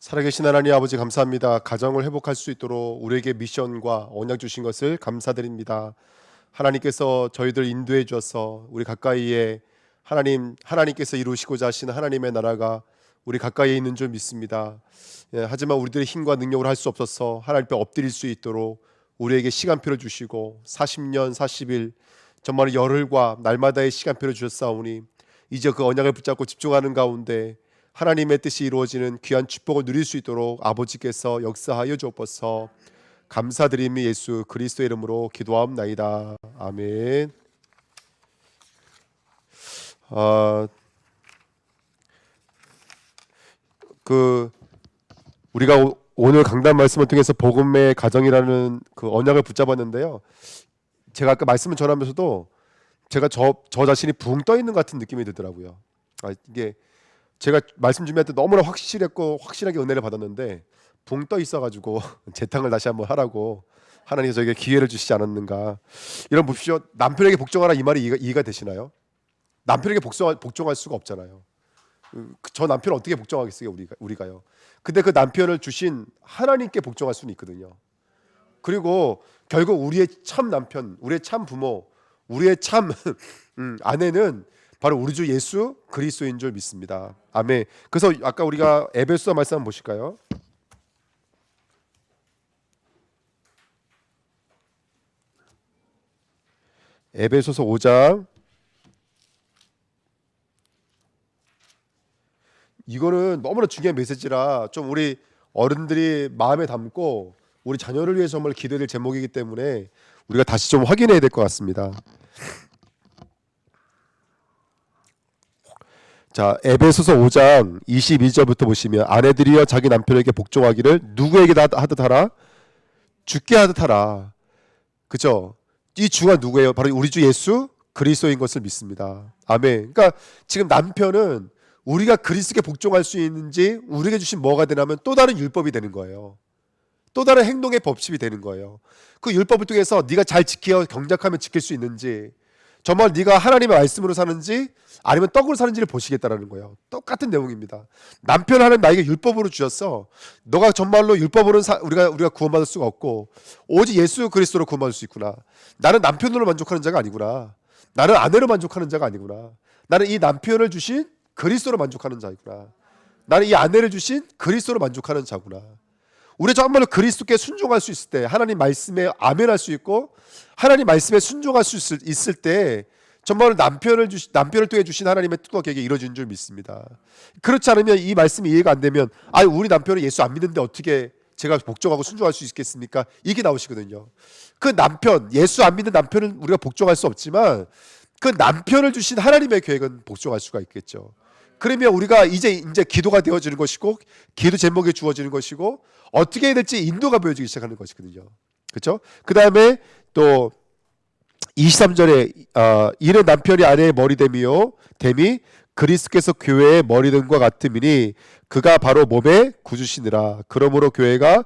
살아계신 하나님 아버지 감사합니다. 가정을 회복할 수 있도록 우리에게 미션과 언약 주신 것을 감사드립니다. 하나님께서 저희들 인도해 주어서 우리 가까이에 하나님께서 이루시고자 하시는 하나님의 나라가 우리 가까이에 있는 줄 믿습니다. 하지만 우리들의 힘과 능력으로 할 수 없어서 하나님 앞에 엎드릴 수 있도록 우리에게 시간표를 주시고 40년 40일 정말 열흘과 날마다의 시간표를 주셨사오니 이제 그 언약을 붙잡고 집중하는 가운데 하나님의 뜻이 이루어지는 귀한 축복을 누릴 수 있도록 아버지께서 역사하여 주옵소서. 감사드리며 예수 그리스도의 이름으로 기도하옵나이다. 아멘. 우리가 오늘 강단 말씀을 통해서 복음의 가정이라는 그 언약을 붙잡았는데요. 제가 아까 말씀을 전하면서도 제가 저 자신이 붕 떠 있는 것 같은 느낌이 들더라고요. 이게 제가 말씀 준비할 때 너무나 확실하게 은혜를 받았는데 붕 떠 있어가지고 재탕을 다시 한번 하라고 하나님이 저에게 기회를 주시지 않았는가. 이런 보십시오. 남편에게 복종하라 이 말이 이해가 되시나요? 남편에게 복종할 수가 없잖아요. 저 남편 어떻게 복종하겠어요 우리가요. 근데 그 남편을 주신 하나님께 복종할 수는 있거든요. 그리고 결국 우리의 참 남편, 우리의 참 부모, 우리의 참 아내는 바로 우리 주 예수 그리스도인 줄 믿습니다. 아멘. 그래서 아까 우리가 에베소서 말씀 한번 보실까요? 에베소서 5장. 이거는 너무나 중요한 메시지라 좀 우리 어른들이 마음에 담고 우리 자녀를 위해서 정말 기도될 제목이기 때문에 우리가 다시 좀 확인해야 될 것 같습니다. 자, 에베소서 5장 22절부터 보시면 아내들이여 자기 남편에게 복종하기를 누구에게 하듯 하라? 주께 하듯 하라. 그죠? 이 주가 누구예요? 바로 우리 주 예수 그리스도인 것을 믿습니다. 아멘. 그러니까 지금 남편은 우리가 그리스도께 복종할 수 있는지 우리에게 주신 뭐가 되냐면 또 다른 율법이 되는 거예요. 또 다른 행동의 법칙이 되는 거예요. 그 율법을 통해서 네가 잘 지켜 경작하면 지킬 수 있는지, 정말 네가 하나님의 말씀으로 사는지 아니면 떡으로 사는지를 보시겠다라는 거예요. 똑같은 내용입니다. 남편 하나님 나에게 율법으로 주셨어. 너가 정말로 율법으로는 우리가 구원받을 수가 없고 오직 예수 그리스도로 구원받을 수 있구나. 나는 남편으로 만족하는 자가 아니구나. 나는 아내로 만족하는 자가 아니구나. 나는 이 남편을 주신 그리스도로 만족하는 자이구나. 나는 이 아내를 주신 그리스도로 만족하는 자구나. 우리 정말로 그리스도께 순종할 수 있을 때, 하나님 말씀에 아멘할 수 있고 하나님 말씀에 순종할 수 있을 때 정말 남편을 통해 주신 하나님의 뜻과 계획이 이루어진 줄 믿습니다. 그렇지 않으면 이 말씀이 이해가 안 되면 우리 남편은 예수 안 믿는데 어떻게 제가 복종하고 순종할 수 있겠습니까? 이게 나오시거든요. 그 남편, 예수 안 믿는 남편은 우리가 복종할 수 없지만 그 남편을 주신 하나님의 계획은 복종할 수가 있겠죠. 그러면 우리가 이제 기도가 되어지는 것이고 기도 제목이 주어지는 것이고 어떻게 해야 될지 인도가 보여지기 시작하는 것이거든요. 그렇죠? 그 다음에 또 23절에 이는 남편이 아내의 머리됨이요 됨이 그리스도께서 교회의 머리됨과 같음이니 그가 바로 몸의 구주시니라. 그러므로 교회가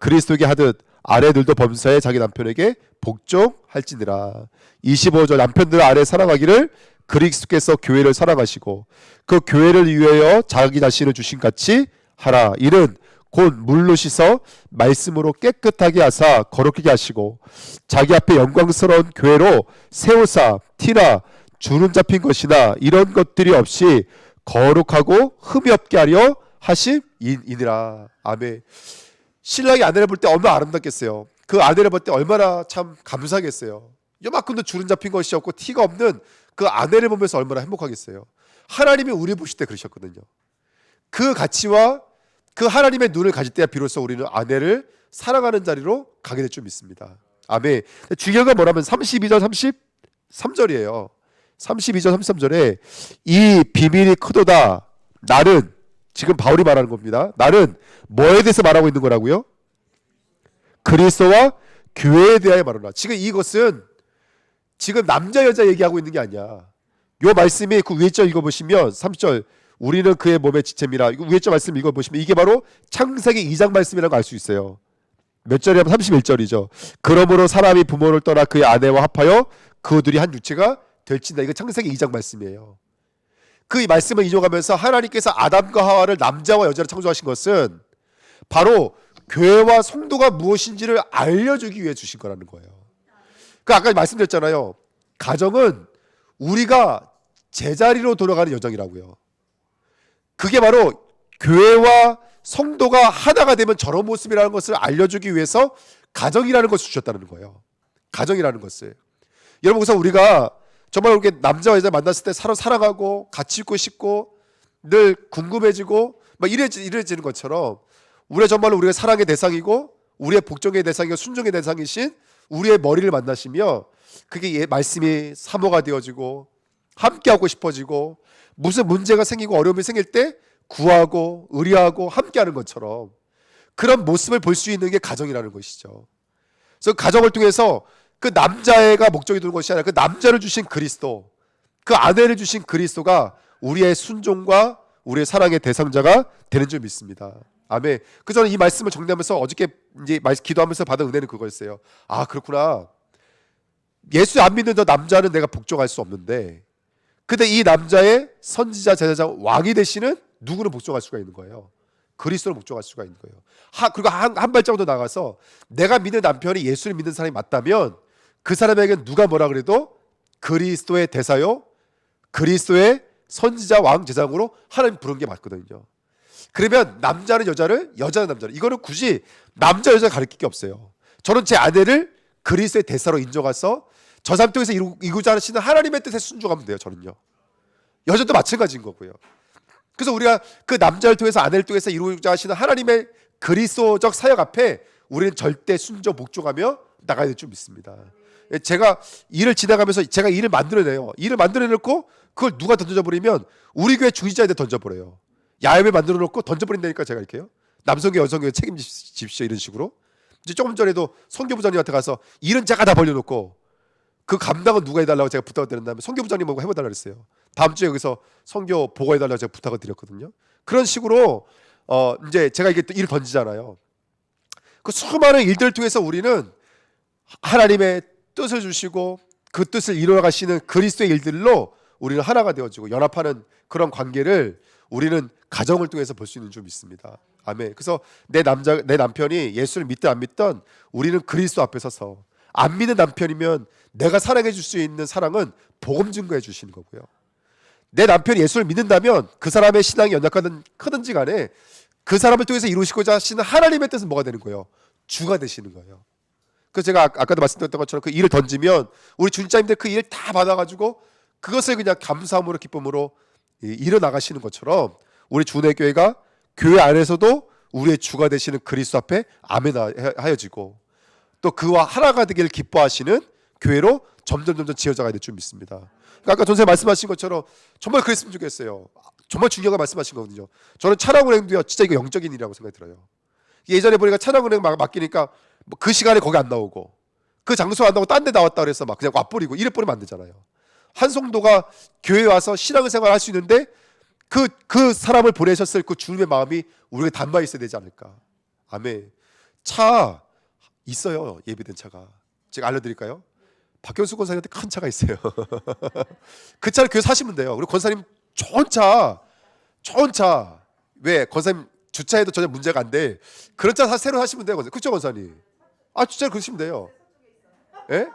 그리스도에게 하듯 아내들도 범사에 자기 남편에게 복종할지니라. 25절 남편들 아내 사랑하기를 그리스도께서 교회를 사랑하시고 그 교회를 위하여 자기 자신을 주신 같이 하라. 이는 곧 물로 씻어 말씀으로 깨끗하게 하사 거룩하게 하시고 자기 앞에 영광스러운 교회로 세우사 티나 주름 잡힌 것이나 이런 것들이 없이 거룩하고 흠이 없게 하려 하심이니라. 아멘. 신랑이 아내를 볼 때 얼마나 아름답겠어요. 그 아내를 볼 때 얼마나 참 감사하겠어요. 요만큼도 주름 잡힌 것이 없고 티가 없는 그 아내를 보면서 얼마나 행복하겠어요. 하나님이 우리 보실 때 그러셨거든요. 그 가치와 그 하나님의 눈을 가질 때야 비로소 우리는 아내를 사랑하는 자리로 가게 될 줄 믿습니다. 아멘. 중요한 건 뭐냐면 32절 33절이에요. 32절 33절에 이 비밀이 크도다. 나는 지금 바울이 말하는 겁니다. 나는 뭐에 대해서 말하고 있는 거라고요? 그리스도와 교회에 대하여 말하노라. 지금 이것은 지금 남자 여자 얘기하고 있는 게 아니야. 요 말씀이 그 위에 절 읽어보시면 30절 우리는 그의 몸의 지체미라. 이거 위에 절 말씀 읽어보시면 이게 바로 창세기 2장 말씀이라는 걸 알 수 있어요. 몇 절이냐면 31절이죠. 그러므로 사람이 부모를 떠나 그의 아내와 합하여 그 둘이 한 육체가 될진다. 이거 창세기 2장 말씀이에요. 그 말씀을 인용하면서 하나님께서 아담과 하와를 남자와 여자로 창조하신 것은 바로 교회와 성도가 무엇인지를 알려주기 위해 주신 거라는 거예요. 그 아까 말씀드렸잖아요. 가정은 우리가 제자리로 돌아가는 여정이라고요. 그게 바로 교회와 성도가 하나가 되면 저런 모습이라는 것을 알려주기 위해서 가정이라는 것을 주셨다는 거예요. 가정이라는 것을. 여러분, 그래서 우리가 정말 이렇게 남자와 여자 만났을 때 서로 사랑하고 같이 있고 싶고 늘 궁금해지고 막 이래지는 것처럼 우리가 정말로 우리가 사랑의 대상이고 우리의 복종의 대상이고 순종의 대상이신 우리의 머리를 만나시며 그게 말씀이 사모가 되어지고 함께하고 싶어지고 무슨 문제가 생기고 어려움이 생길 때 구하고 의리하고 함께하는 것처럼 그런 모습을 볼 수 있는 게 가정이라는 것이죠. 그래서 가정을 통해서 그 남자애가 목적이 되는 것이 아니라 그 남자를 주신 그리스도, 그 아내를 주신 그리스도가 우리의 순종과 우리의 사랑의 대상자가 되는 줄 믿습니다. 아멘. 그 저는 이 말씀을 정리하면서 어저께 이제 기도하면서 받은 은혜는 그거였어요. 아, 그렇구나. 예수 안 믿는 저 남자는 내가 복종할 수 없는데, 근데 이 남자의 선지자, 제사자, 왕이 되시는 누구를 복종할 수가 있는 거예요. 그리스도를 복종할 수가 있는 거예요. 그리고 한 발자국 더 나가서 내가 믿는 남편이 예수를 믿는 사람이 맞다면 그 사람에게는 누가 뭐라 그래도 그리스도의 대사요, 그리스도의 선지자, 왕, 제사장으로 하나님 부른 게 맞거든요. 그러면 남자는 여자를, 여자는 남자를, 이거는 굳이 남자 여자 가르칠 게 없어요. 저는 제 아내를 그리스도의 대사로 인정해서 저 사람 통해서 이루고자 하시는 하나님의 뜻에 순종하면 돼요. 저는요. 여자도 마찬가지인 거고요. 그래서 우리가 그 남자를 통해서 아내를 통해서 이루고자 하시는 하나님의 그리스도적 사역 앞에 우리는 절대 순종 복종하며 나가야 될 줄 믿습니다. 제가 일을 지나가면서 제가 일을 만들어내요. 일을 만들어놓고 그걸 누가 던져버리면 우리 교회 중지자한테 던져버려요. 야외에 만들어놓고 던져버린다니까. 제가 이렇게요. 남성교 여성교 책임지십시오 이런 식으로. 이제 조금 전에도 성교부장님한테 가서 일은 제가 다 벌려놓고 그 감당은 누가 해달라고 제가 부탁을 드린 다음에 성교부장님 보고 해봐달라고 했어요. 다음 주에 여기서 성교 보고해달라고 제가 부탁을 드렸거든요. 그런 식으로 이제 제가 이게 또 일을 던지잖아요. 그 수많은 일들을 통해서 우리는 하나님의 뜻을 주시고 그 뜻을 이루어가시는 그리스도의 일들로 우리는 하나가 되어지고 연합하는 그런 관계를 우리는 가정을 통해서 볼 수 있는 줄 믿습니다. 아멘. 그래서 내 남편이 예수를 믿든 안 믿든 우리는 그리스도 앞에 서서, 안 믿는 남편이면 내가 사랑해 줄 수 있는 사랑은 복음 증거해 주시는 거고요. 내 남편이 예수를 믿는다면 그 사람의 신앙이 연약하든 크든지 간에 그 사람을 통해서 이루시고자 하시는 하나님의 뜻은 뭐가 되는 거예요? 주가 되시는 거예요. 그래서 제가 아까도 말씀드렸던 것처럼 그 일을 던지면 우리 주님자님들 그 일을 다 받아가지고 그것을 그냥 감사함으로 기쁨으로 일어나가시는 것처럼 우리 주내교회가 교회 안에서도 우리의 주가 되시는 그리스도 앞에 아멘 하여지고 또 그와 하나가 되기를 기뻐하시는 교회로 점점 지어져가야 될 줄 믿습니다. 그러니까 아까 전세 말씀하신 것처럼 정말 그랬으면 좋겠어요. 정말 중요한 말씀하신 거거든요. 저는 찬양은행도요, 진짜 이거 영적인 일이라고 생각이 들어요. 예전에 보니까 찬양은행 맡기니까 그 시간에 거기 안 나오고 그 장소 안 나오고 딴 데 나왔다 그래서 막 그냥 와버리고 이래 버리면 안 되잖아요. 한 성도가 교회에 와서 신앙생활 할 수 있는데 그 사람을 보내셨을 그 주님의 마음이 우리가 담아 있어야 되지 않을까. 아멘. 차 있어요. 예비된 차가. 제가 알려드릴까요? 박경수 권사님한테 큰 차가 있어요. 그 차를 교회 사시면 돼요. 그리고 권사님 좋은 차. 왜 권사님 주차해도 전혀 문제가 안 돼. 그런 차 새로 사시면 돼요. 그렇죠, 권사님? 주차를 그러시면 돼요. 예?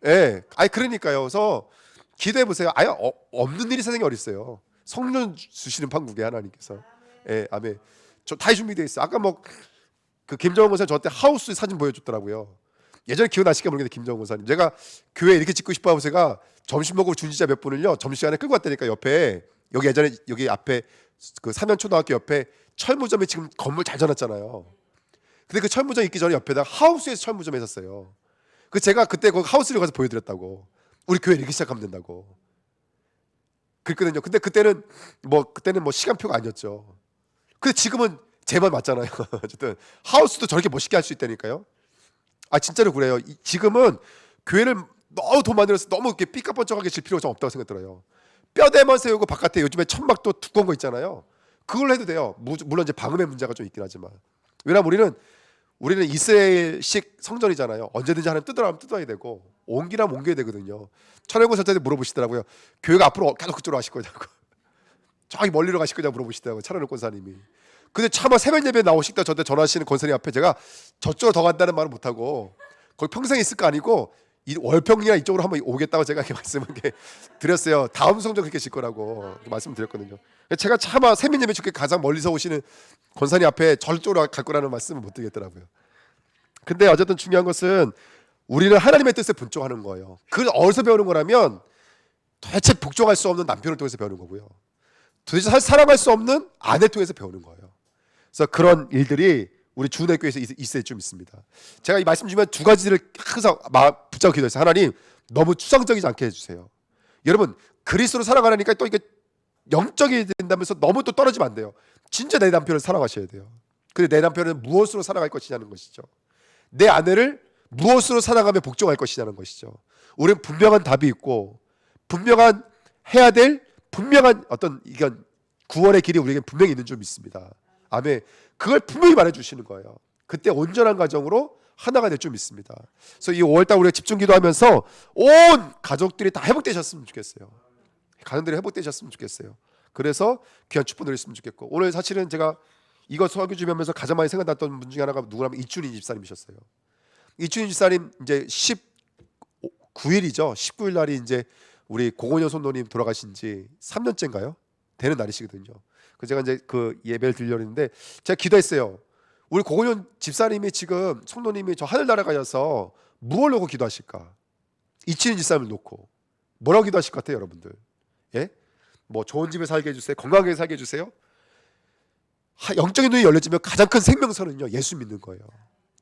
예. 그러니까요. 그래서 기도해 보세요. 없는 일이 세상에 어디 있어요. 성령 주시는 판국에 하나님께서. 예, 아멘. 저 다 준비되어 있어요. 아까 그 김정은 권사님 저한테 하우스 사진 보여줬더라고요. 예전에 기억나실까 모르겠는데 김정은 권사님, 제가 교회 이렇게 짓고 싶어 하고 제가 점심 먹고 준지자 몇 분을요 점심시간에 끌고 왔다니까. 옆에 여기 예전에 여기 앞에 그 사면초등학교 옆에 철무점에 지금 건물 잘 져놨잖아요. 근데 그 철무점 있기 전에 옆에다가 하우스에서 철무점 했었어요. 그 제가 그때 그 하우스를 가서 보여드렸다고. 우리 교회 이렇게 시작하면 된다고 그랬거든요. 근데 그때는 뭐 시간표가 아니었죠. 근데 지금은 제 말 맞잖아요. 어쨌든 하우스도 저렇게 멋있게 할 수 있다니까요. 진짜로 그래요. 지금은 교회를 너무 돈 많이 들어서 너무 이렇게 삐까뻔쩍하게 질 필요가 좀 없다고 생각 들어요. 뼈대만 세우고 바깥에 요즘에 천막도 두꺼운 거 있잖아요. 그걸로 해도 돼요. 물론 이제 방음의 문제가 좀 있긴 하지만. 왜냐면 우리는 이스라엘식 성전이잖아요. 언제든지 하나님 뜯으라면 뜯어야 되고 옮기라면 옮겨야 되거든요. 천연고 설때 물어보시더라고요. 교회가 앞으로 계속 그쪽으로 가실 거냐고. 저기 멀리로 가실 거냐고 물어보시더라고요. 천연고 권사님이. 근데 차마 새벽 예배 나오시다 저한테 전화하시는 권사님 앞에 제가 저쪽으로 더 간다는 말은 못하고 거기 평생 있을 거 아니고 이 월평이나 이쪽으로 한번 오겠다고 제가 이렇게 말씀을 이렇게 드렸어요. 다음 성전 그렇게 질 거라고 말씀드렸거든요. 제가 차마 새벽 예배 주께 가장 멀리서 오시는 권사님 앞에 저쪽으로 갈 거라는 말씀을 못 드리겠더라고요. 근데 어쨌든 중요한 것은 우리는 하나님의 뜻에 분종하는 거예요. 그걸 어디서 배우는 거라면 도대체 복종할 수 없는 남편을 통해서 배우는 거고요. 도대체 사랑할 수 없는 아내를 통해서 배우는 거예요. 그래서 그런 일들이 우리 주은혜교회에서 있어야 좀 있습니다. 제가 이 말씀 주면 두 가지를 항상 붙잡고 기도했어요. 하나님, 너무 추상적이지 않게 해주세요. 여러분, 그리스도로 살아가려니까 또 이게 영적이 된다면서 너무 또 떨어지면 안 돼요. 진짜 내 남편을 사랑하셔야 돼요. 근데 내 남편은 무엇으로 살아갈 것이냐는 것이죠. 내 아내를 무엇으로 살아가며 복종할 것이냐는 것이죠. 우리는 분명한 답이 있고 분명한 해야 될 분명한 어떤 이건 구원의 길이 우리에게 분명히 있는 줄 믿습니다. 아멘. 그걸 분명히 말해주시는 거예요. 그때 온전한 가정으로 하나가 될 줄 믿습니다. 그래서 이 5월달 우리가 집중 기도하면서 온 가족들이 다 회복되셨으면 좋겠어요. 가정들이 회복되셨으면 좋겠어요. 그래서 귀한 축복 누렸으면 좋겠고, 오늘 사실은 제가 이거 설교 준비하면서 가장 많이 생각났던 분 중에 하나가 누구냐면 이춘희 집사님이셨어요. 이춘희 집사님 이제 19일이죠. 19일 날이 이제 우리 고건현 손노님 돌아가신 지 3년째인가요? 되는 날이시거든요. 그래서 제가 이제 그 예배를 드리려는데 제가 기도했어요. 우리 고건현 집사님이 지금 손노님이 저 하늘 날아가셔서 무엇을 놓고 기도하실까? 이춘희 집사님을 놓고 뭐라고 기도하실 것 같아요, 여러분들? 예? 뭐 좋은 집에 살게 해주세요. 건강하게 살게 해주세요. 영적인 눈이 열려지면 가장 큰 생명선은요, 예수 믿는 거예요.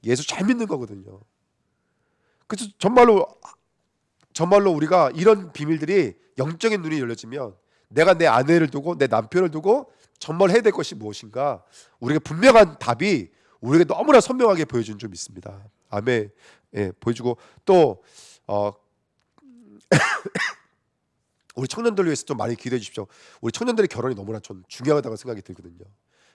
예수 잘 믿는 거거든요. 그래서 정말로 우리가 이런 비밀들이 영적인 눈이 열려지면 내가 내 아내를 두고 내 남편을 두고 정말 해야 될 것이 무엇인가, 우리가 분명한 답이 우리에게 너무나 선명하게 보여준 줄 믿습니다. 아멘. 예, 보여주고 또 우리 청년들 위해서 좀 많이 기도해 주십시오. 우리 청년들의 결혼이 너무나 좀 중요하다고 생각이 들거든요.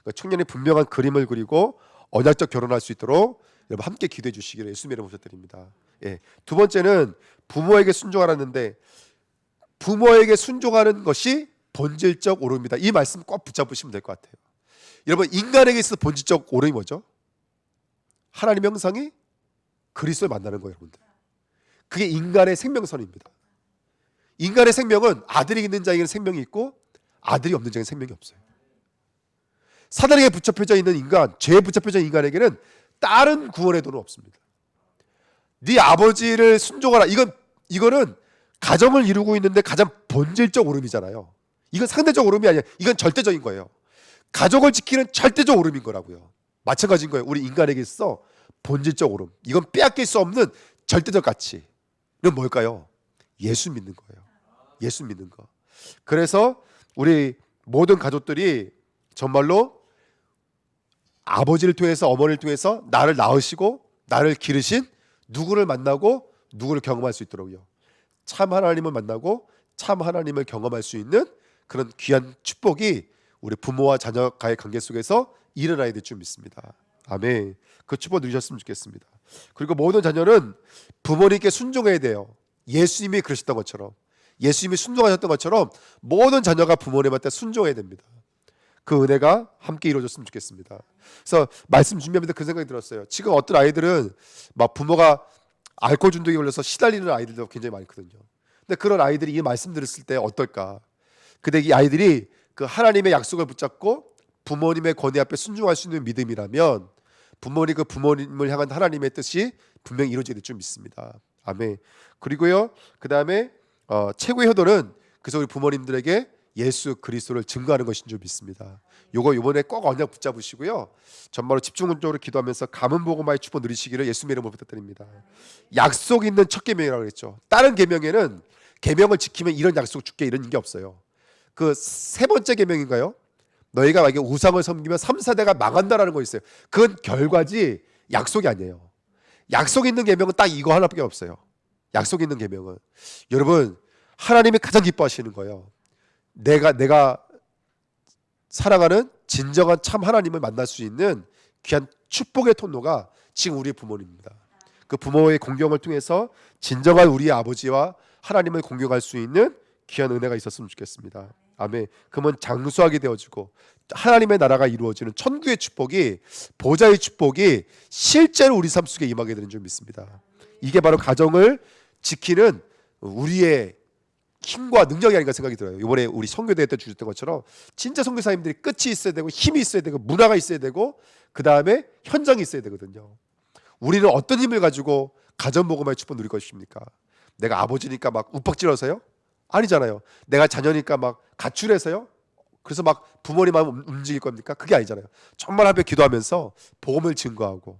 그러니까 청년이 분명한 그림을 그리고 언약적 결혼할 수 있도록 여러분 함께 기도해 주시기를 예수님의 이름으로 부탁드립니다. 예. 두 번째는 부모에게 순종하라는데, 부모에게 순종하는 것이 본질적 오름이다. 이 말씀 꼭 붙잡으시면 될 것 같아요. 여러분, 인간에게 있어서 본질적 오름이 뭐죠? 하나님의 형상이 그리스도를 만나는 거예요, 여러분들. 그게 인간의 생명선입니다. 인간의 생명은 아들이 있는 자에게는 생명이 있고 아들이 없는 자에게는 생명이 없어요. 사단에게 붙잡혀져 있는 인간, 죄에 붙잡혀져 있는 인간에게는 다른 구원의 도는 없습니다. 네 아버지를 순종하라. 이거는 가정을 이루고 있는데 가장 본질적 오름이잖아요. 이건 상대적 오름이 아니야. 이건 절대적인 거예요. 가족을 지키는 절대적 오름인 거라고요. 마찬가지인 거예요. 우리 인간에게 있어 본질적 오름. 이건 빼앗길 수 없는 절대적 가치는 뭘까요? 예수 믿는 거예요. 예수 믿는 거. 그래서 우리 모든 가족들이 정말로 아버지를 통해서, 어머니를 통해서 나를 낳으시고 나를 기르신 누구를 만나고 누구를 경험할 수 있도록요. 참 하나님을 만나고 참 하나님을 경험할 수 있는 그런 귀한 축복이 우리 부모와 자녀가의 관계 속에서 일어나야 될 줄 믿습니다. 아멘. 그 축복 누리셨으면 좋겠습니다. 그리고 모든 자녀는 부모님께 순종해야 돼요. 예수님이 그러셨던 것처럼, 예수님이 순종하셨던 것처럼 모든 자녀가 부모님한테 순종해야 됩니다. 그 은혜가 함께 이루어졌으면 좋겠습니다. 그래서 말씀 준비하면서 그 생각이 들었어요. 지금 어떤 아이들은 막 부모가 알코올 중독에 걸려서 시달리는 아이들도 굉장히 많거든요. 근데 그런 아이들이 이 말씀 들었을 때 어떨까? 근데 이 아이들이 그 하나님의 약속을 붙잡고 부모님의 권위 앞에 순종할 수 있는 믿음이라면 그 부모님을 향한 하나님의 뜻이 분명히 이루어지게 될 줄 믿습니다. 아멘. 그리고요, 그 다음에 최고의 효도는 그래서 우리 부모님들에게 예수 그리스도를 증거하는 것인 줄 믿습니다. 요거 이번에 꼭 언약 붙잡으시고요. 정말로 집중적으로 기도하면서 가문 복음화의 축복 누리시기를 예수님의 이름으로 부탁드립니다. 약속 있는 첫 계명이라고 그랬죠. 다른 계명에는 계명을 지키면 이런 약속 줄게 이런 게 없어요. 그 세 번째 계명인가요? 너희가 만약에 우상을 섬기면 3, 4대가 망한다라는 거 있어요. 그건 결과지 약속이 아니에요. 약속 있는 계명은 딱 이거 하나밖에 없어요. 약속 있는 계명은 여러분 하나님이 가장 기뻐하시는 거예요. 내가 사랑하는 진정한 참 하나님을 만날 수 있는 귀한 축복의 통로가 지금 우리의 부모님입니다. 그 부모의 공경을 통해서 진정한 우리의 아버지와 하나님을 공경할 수 있는 귀한 은혜가 있었으면 좋겠습니다. 아멘. 그러면 장수하게 되어지고 하나님의 나라가 이루어지는 천국의 축복이, 보좌의 축복이 실제로 우리 삶 속에 임하게 되는 줄 믿습니다. 이게 바로 가정을 지키는 우리의 힘과 능력이 아닌가 생각이 들어요. 이번에 우리 선교대회 때 주셨던 것처럼 진짜 선교사님들이 끝이 있어야 되고 힘이 있어야 되고 문화가 있어야 되고 그 다음에 현장이 있어야 되거든요. 우리는 어떤 힘을 가지고 가정복음화의 축복 누릴 것입니까? 내가 아버지니까 막 욱박질러서요? 아니잖아요. 내가 자녀니까 막 가출해서요? 그래서 막 부모님 마음 움직일 겁니까? 그게 아니잖아요. 정말 하며 기도하면서 복음을 증거하고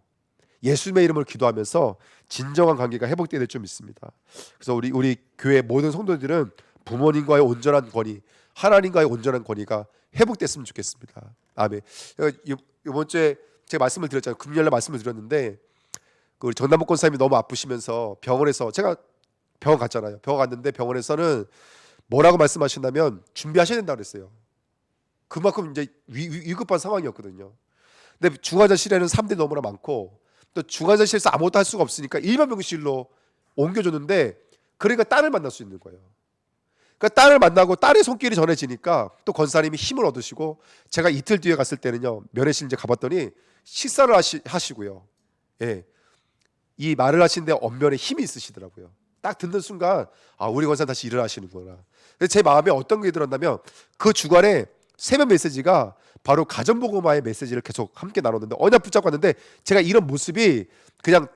예수님의 이름을 기도하면서 진정한 관계가 회복되어야 될 줄 믿습니다. 그래서 우리 교회 모든 성도들은 부모님과의 온전한 권위, 하나님과의 온전한 권위가 회복됐으면 좋겠습니다. 아멘. 이번 주에 제가 말씀을 드렸잖아요. 금요일날 말씀을 드렸는데 우리 정남복 권사님이 너무 아프시면서 병원에서, 제가 병원 갔잖아요. 병원 갔는데 병원에서는 뭐라고 말씀하신다면 준비하셔야 된다고 그랬어요. 그만큼 이제 위급한 상황이었거든요. 근데 중환자실에는 사람들이 너무나 많고 또 중환자실에서 아무것도 할 수가 없으니까 일반 병실로 옮겨줬는데, 그러니까 딸을 만날 수 있는 거예요. 그러니까 딸을 만나고 딸의 손길이 전해지니까 또 권사님이 힘을 얻으시고, 제가 이틀 뒤에 갔을 때는요, 면회실 이제 가봤더니 식사를 하시고요. 예, 이 말을 하시는데 언변에 힘이 있으시더라고요. 딱 듣는 순간 우리 권사 다시 일을 하시는구나. 제 마음에 어떤 게 들었냐면 그 주간에 새벽 메시지가 바로 가정복음화의 메시지를 계속 함께 나눴는데 언약 붙잡고 왔는데, 제가 이런 모습이 그냥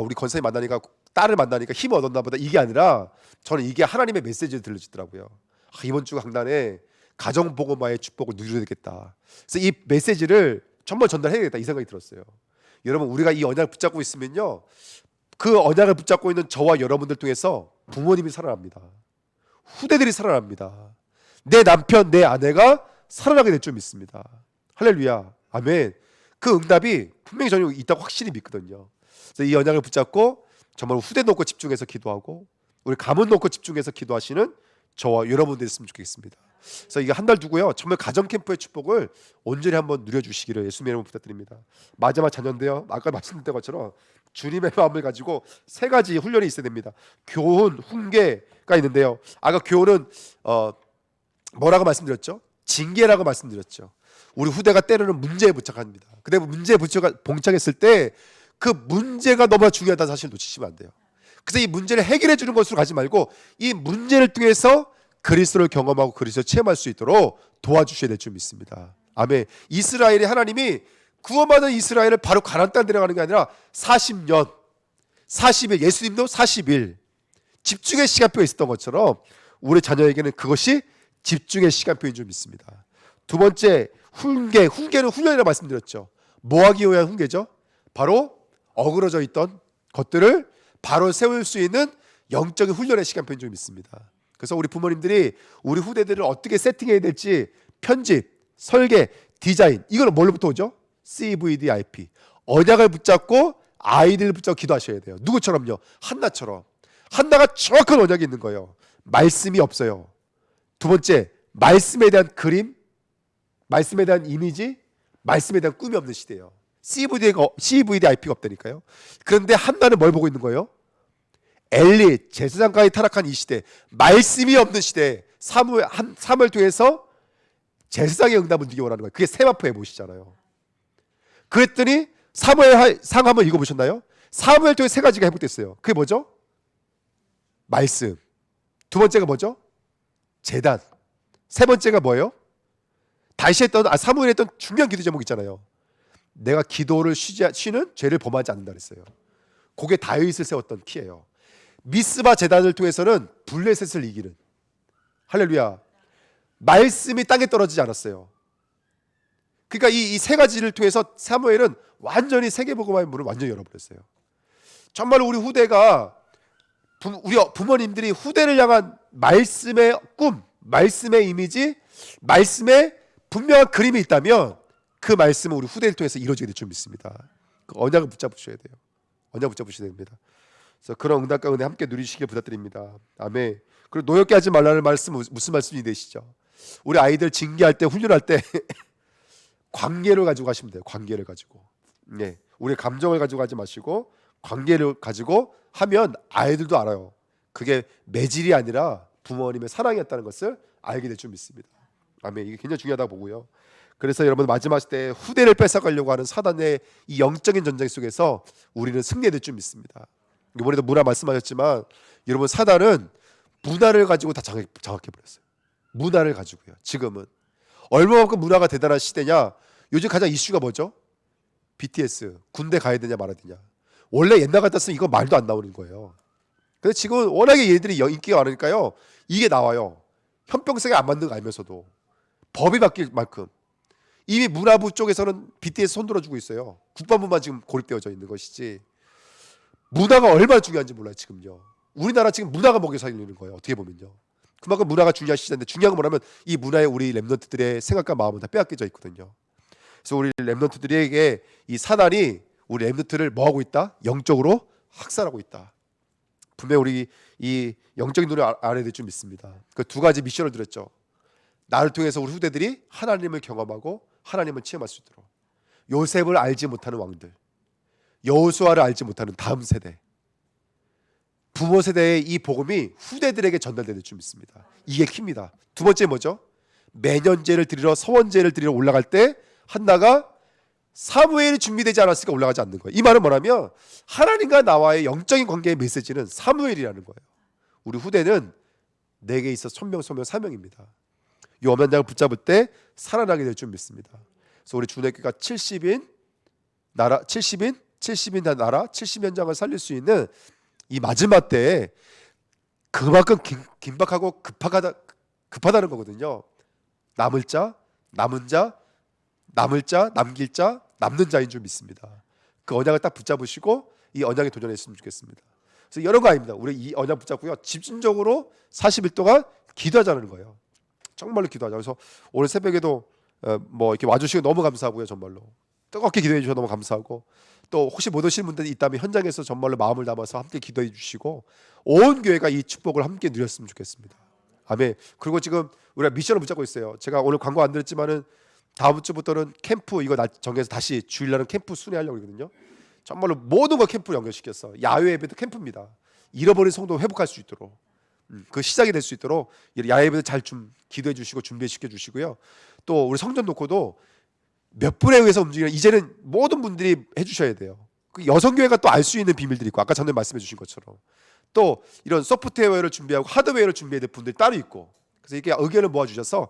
우리 권사님 만나니까, 딸을 만나니까 힘을 얻었나 보다, 이게 아니라 저는 이게 하나님의 메시지를 들려주더라고요. 이번 주 강단에 가정복음화의 축복을 누려야 되겠다. 그래서 이 메시지를 정말 전달해야겠다 이 생각이 들었어요. 여러분, 우리가 이 언약을 붙잡고 있으면요, 그 언약을 붙잡고 있는 저와 여러분들 통해서 부모님이 살아납니다. 후대들이 살아납니다. 내 남편, 내 아내가 살아나게 될 줄 믿습니다. 할렐루야, 아멘. 그 응답이 분명히 저는 있다고 확실히 믿거든요. 그래서 이 언약을 붙잡고 정말 후대 놓고 집중해서 기도하고 우리 가문 놓고 집중해서 기도하시는 저와 여러분들 됐으면 좋겠습니다. 그래서 이게 한 달 두고요, 정말 가정 캠프의 축복을 온전히 한번 누려주시기를 예수님의 이름으로 부탁드립니다. 마지막 자녀인데요, 아까 말씀드린 것처럼 주님의 마음을 가지고 세 가지 훈련이 있어야 됩니다. 교훈, 훈계가 있는데요, 아까 교훈은 뭐라고 말씀드렸죠? 징계라고 말씀드렸죠. 우리 후대가 때로는 문제에 부착합니다. 근데 문제에 봉착했을 때 그 문제가 너무나 중요하다는 사실을 놓치시면 안 돼요. 그래서 이 문제를 해결해 주는 것으로 가지 말고 이 문제를 통해서 그리스도를 경험하고 그리스도를 체험할 수 있도록 도와주셔야 될 줄 믿습니다. 아멘. 이스라엘이, 하나님이 구원받은 이스라엘을 바로 가나안 땅 데려가는 게 아니라 40년, 40일, 예수님도 40일 집중의 시간표가 있었던 것처럼 우리 자녀에게는 그것이 집중의 시간표인 줄 믿습니다. 두 번째, 훈계는 훈련이라고 말씀드렸죠. 뭐 하기 위한 훈계죠? 바로 어그러져 있던 것들을 바로 세울 수 있는 영적인 훈련의 시간표인 줄 믿습니다. 그래서 우리 부모님들이 우리 후대들을 어떻게 세팅해야 될지 편집, 설계, 디자인, 이거는 뭘로부터 오죠? CVDIP. 언약을 붙잡고 아이들을 붙잡고 기도하셔야 돼요. 누구처럼요? 한나처럼. 한나가 정확한 언약이 있는 거예요. 말씀이 없어요. 두 번째, 말씀에 대한 그림, 말씀에 대한 이미지, 말씀에 대한 꿈이 없는 시대예요. CVDIP가 없다니까요. 그런데 한나는 뭘 보고 있는 거예요? 엘리, 제사장까지 타락한 이 시대, 말씀이 없는 시대에 사무엘 통해서 제사장의 응답을 누리기 원하는 거예요. 그게 세마포에 보시잖아요. 그랬더니 사무엘 상 한번 읽어보셨나요? 사무엘 통해 세 가지가 회복됐어요. 그게 뭐죠? 말씀. 두 번째가 뭐죠? 제단. 세 번째가 뭐예요? 다시 했던 사무엘이 했던 중요한 기도 제목 있잖아요. 내가 기도를 쉬는 죄를 범하지 않는다 그랬어요. 그게 다윗을 세웠던 키예요. 미스바 제단을 통해서는 블레셋을 이기는, 할렐루야, 말씀이 땅에 떨어지지 않았어요. 그러니까 이 세 가지를 통해서 사무엘은 완전히 세계복음화의 문을 완전히 열어버렸어요. 정말 우리 후대가, 우리 부모님들이 후대를 향한 말씀의 꿈, 말씀의 이미지, 말씀의 분명한 그림이 있다면 그 말씀은 우리 후대를 통해서 이루어지게 될 줄 믿습니다. 그 언약을 붙잡으셔야 돼요. 언약 붙잡으셔야 됩니다. 그래서 그런 응답 가운데 함께 누리시길 부탁드립니다. 아멘. 그리고 노엽게 하지 말라는 말씀, 무슨 말씀이 되시죠? 우리 아이들 징계할 때, 훈련할 때 관계를 가지고 하시면 돼요. 관계를 가지고. 네. 우리 감정을 가지고 하지 마시고 관계를 가지고 하면 아이들도 알아요. 그게 매질이 아니라 부모님의 사랑이었다는 것을 알게 될 줄 믿습니다. 아멘. 이게 굉장히 중요하다고 보고요. 그래서 여러분 마지막 때 후대를 뺏어가려고 하는 사단의 이 영적인 전쟁 속에서 우리는 승리될 줄 믿습니다. 이번에도 문화 말씀하셨지만 여러분 사단은 문화를 가지고 다 장악해 버렸어요. 문화를 가지고요. 지금은 얼마만큼 문화가 대단한 시대냐. 요즘 가장 이슈가 뭐죠? BTS 군대 가야 되냐 말아야 되냐. 원래 옛날 같았으면 이거 말도 안 나오는 거예요. 근데 지금 워낙에 얘들이 인기가 많으니까요. 이게 나와요. 형평성에 안 맞는 거 알면서도 법이 바뀔 만큼 이미 문화부 쪽에서는 BTS 손들어주고 있어요. 국방부만 지금 고립되어져 있는 것이지 문화가 얼마나 중요한지 몰라요. 지금요. 우리나라 지금 문화가 먹여 살리는 거예요. 어떻게 보면요. 그만큼 문화가 중요한 시대인데 중요한 건 뭐냐면 이 문화에 우리 렘넌트들의 생각과 마음은 다 빼앗겨져 있거든요. 그래서 우리 렘넌트들에게 이 사단이 우리 렘넌트를 뭐하고 있다? 영적으로 학살하고 있다. 분명히 우리 이 영적인 눈을 알아야 될 줄 믿습니다. 그 두 가지 미션을 드렸죠. 나를 통해서 우리 후대들이 하나님을 경험하고 하나님을 체험할 수 있도록 요셉을 알지 못하는 왕들, 여호수아를 알지 못하는 다음 세대, 부모 세대의 이 복음이 후대들에게 전달될 줄 믿습니다. 이게 킵니다. 두 번째 뭐죠? 매년제를 드리러 서원제를 드리러 올라갈 때 한나가 사무엘이 준비되지 않았으니까 올라가지 않는 거예요. 이 말은 뭐냐면 하나님과 나와의 영적인 관계의 메시지는 사무엘이라는 거예요. 우리 후대는 내게 있어 천명 소명 사명입니다. 이 엄연장을 붙잡을 때 살아나게 될 줄 믿습니다. 그래서 우리 주내교가 70인 나라 70인 나라 70연장을 살릴 수 있는 이 마지막 때에 그만큼 긴박하고 급하다는 거거든요. 남을 자, 남은 자, 남을 자, 남길 자, 남는 자인 줄 믿습니다. 그 언약을 딱 붙잡으시고 이 언약에 도전했으면 좋겠습니다. 그래서 이런 거 아닙니다. 우리 이 언약 붙잡고요. 집중적으로 40일 동안 기도하자는 거예요. 정말로 기도하자. 그래서 오늘 새벽에도 뭐 이렇게 와주시고 너무 감사하고요. 정말로 뜨겁게 기도해 주셔서 너무 감사하고 또 혹시 못 오신 분들이 있다면 현장에서 정말로 마음을 담아서 함께 기도해 주시고 온 교회가 이 축복을 함께 누렸으면 좋겠습니다. 아멘. 그리고 지금 우리가 미션을 붙잡고 있어요. 제가 오늘 광고 안 드렸지만은 다음 주부터는 캠프 이거 정해서 다시 주일날은 캠프 순회하려고 그러거든요. 정말로 모든 거 캠프로 연결시켰어. 야외 예배도 캠프입니다. 잃어버린 성도 회복할 수 있도록 그 시작이 될 수 있도록 야외 예배도 잘 좀 기도해 주시고 준비시켜 주시고요. 또 우리 성전 놓고도 몇 분에 의해서 움직이는 이제는 모든 분들이 해주셔야 돼요. 그 여성교회가 또 알 수 있는 비밀들이 있고 아까 전에 말씀해 주신 것처럼 또 이런 소프트웨어를 준비하고 하드웨어를 준비해야 될 분들이 따로 있고 그래서 이렇게 의견을 모아주셔서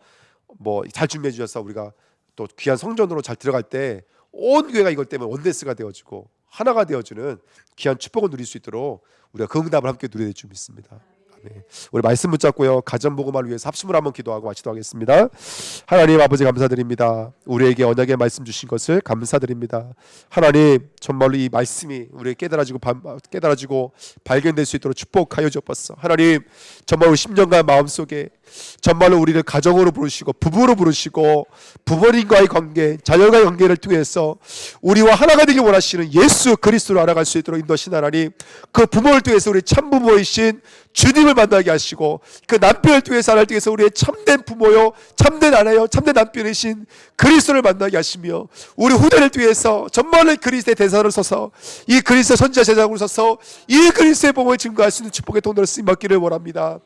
뭐 잘 준비해 주셔서 우리가 또 귀한 성전으로 잘 들어갈 때 온 교회가 이것 때문에 원데스가 되어지고 하나가 되어주는 귀한 축복을 누릴 수 있도록 우리가 그 응답을 함께 누려야 될 줄 믿습니다. 우리 말씀 붙잡고요. 가정 복음을 위해서 합심을 한번 기도하고 마치도록 하겠습니다. 하나님 아버지 감사드립니다. 우리에게 언약의 말씀 주신 것을 감사드립니다. 하나님 정말로 이 말씀이 우리에게 깨달아지고 발견될 수 있도록 축복하여 주옵소서. 하나님 정말로 심령과 마음속에 정말로 우리를 가정으로 부르시고 부부로 부르시고 부모님과의 관계, 자녀과의 관계를 통해서 우리와 하나가 되길 원하시는 예수 그리스도를 알아갈 수 있도록 인도하신 하나님, 그 부모를 통해서 우리 참부모이신 주님을 만나게 하시고 그 남편을 통해서 하나를 통해서 우리의 참된 부모요 참된 아내요 참된 남편이신 그리스도를 만나게 하시며 우리 후대를 통해서 정말로 그리스도의 대사를 서서 이 그리스도 선지자 제자로 서서 이 그리스도의 복음을 증거할 수 있는 축복의 통로로 쓰임 받기를 원합니다.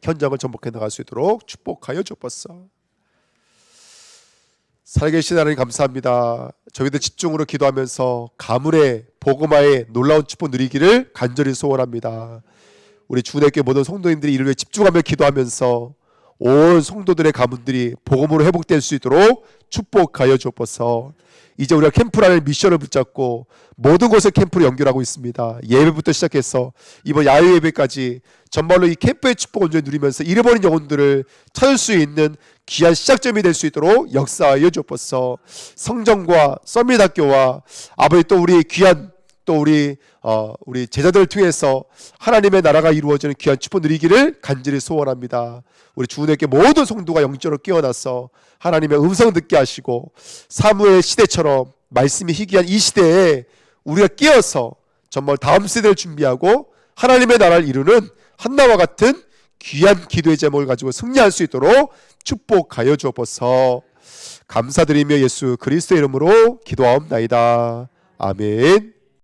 현장을 전복해 나갈 수 있도록 축복하여 주옵소서. 살아계신 하나님 감사합니다. 저희들 집중으로 기도하면서 가문의 복음화의 놀라운 축복 누리기를 간절히 소원합니다. 우리 주내교회 모든 성도님들이 이를 위해 집중하며 기도하면서 온 성도들의 가문들이 복음으로 회복될 수 있도록 축복하여 주옵소서. 이제 우리가 캠프라는 미션을 붙잡고 모든 것을 캠프로 연결하고 있습니다. 예배부터 시작해서 이번 야외 예배까지 정말로 이 캠프의 축복을 온전히 누리면서 잃어버린 영혼들을 찾을 수 있는 귀한 시작점이 될 수 있도록 역사하여 주옵소서. 성전과 서밋학교와 아버지 또 우리 귀한 또 우리 제자들을 통해서 하나님의 나라가 이루어지는 귀한 축복 누리기를 간절히 소원합니다. 우리 주님께 모든 성도가 영적으로 깨어나서 하나님의 음성 듣게 하시고 사무엘 시대처럼 말씀이 희귀한 이 시대에 우리가 깨어서 정말 다음 세대를 준비하고 하나님의 나라를 이루는 한나와 같은 귀한 기도의 제목을 가지고 승리할 수 있도록 축복하여 주옵소서. 감사드리며 예수 그리스도의 이름으로 기도하옵나이다. 아멘.